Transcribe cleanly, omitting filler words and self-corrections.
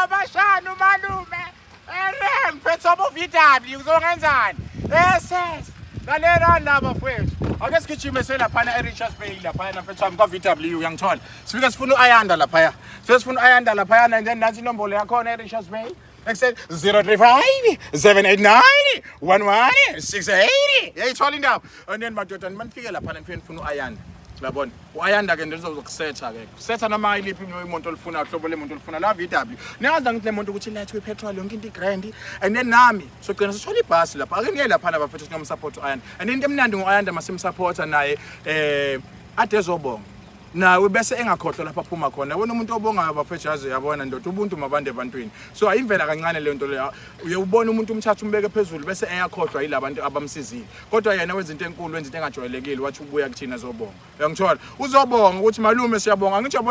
bashana umalume. Ngiphethe obuVW uzongenzani? Yes. Lalela ndaba mfowethu. Ake sigijime selaphana eRichards Bay laphana mfethu wami kwaVW uyangithola. Sifika sifuna uAyanda laphaya. Sifuna uAyanda laphaya and then nathi inombolo yakho eRichards Bay. Except 035 789 11 yayithola indaba. And then madoda manifike laphana ngifuna uAyanda. Labona uAyanda ke ndizokusetha ke kusetha noma iliphi imoto olifuna uhlobo lemoto olifuna la VW niyaza ngithi lemoto ukuthi lethe ipetrol yonke into igrand and then nami sogcina sithola ibhasi lapha ake niye lapha bafethu sinomsupport uAyanda and into emnandi ngoAyanda masimsupporta naye ade ezobonga nawe bese engakhohlwa lapha phuma khona wena umuntu obongayo bafethu yazi yabona ndoda ubuntu mabande ebantwini so ayimvela kancane le nto leyo uye ubone umuntu umthatha umbeke phezulu bese eyakhohlwa yilabantu abamsizile kodwa yena wenza into enkulu wenza into engajwayelekile wathi ubuya kuthina zobonga uyangithola uzobonga ukuthi malume siyabonga ngisho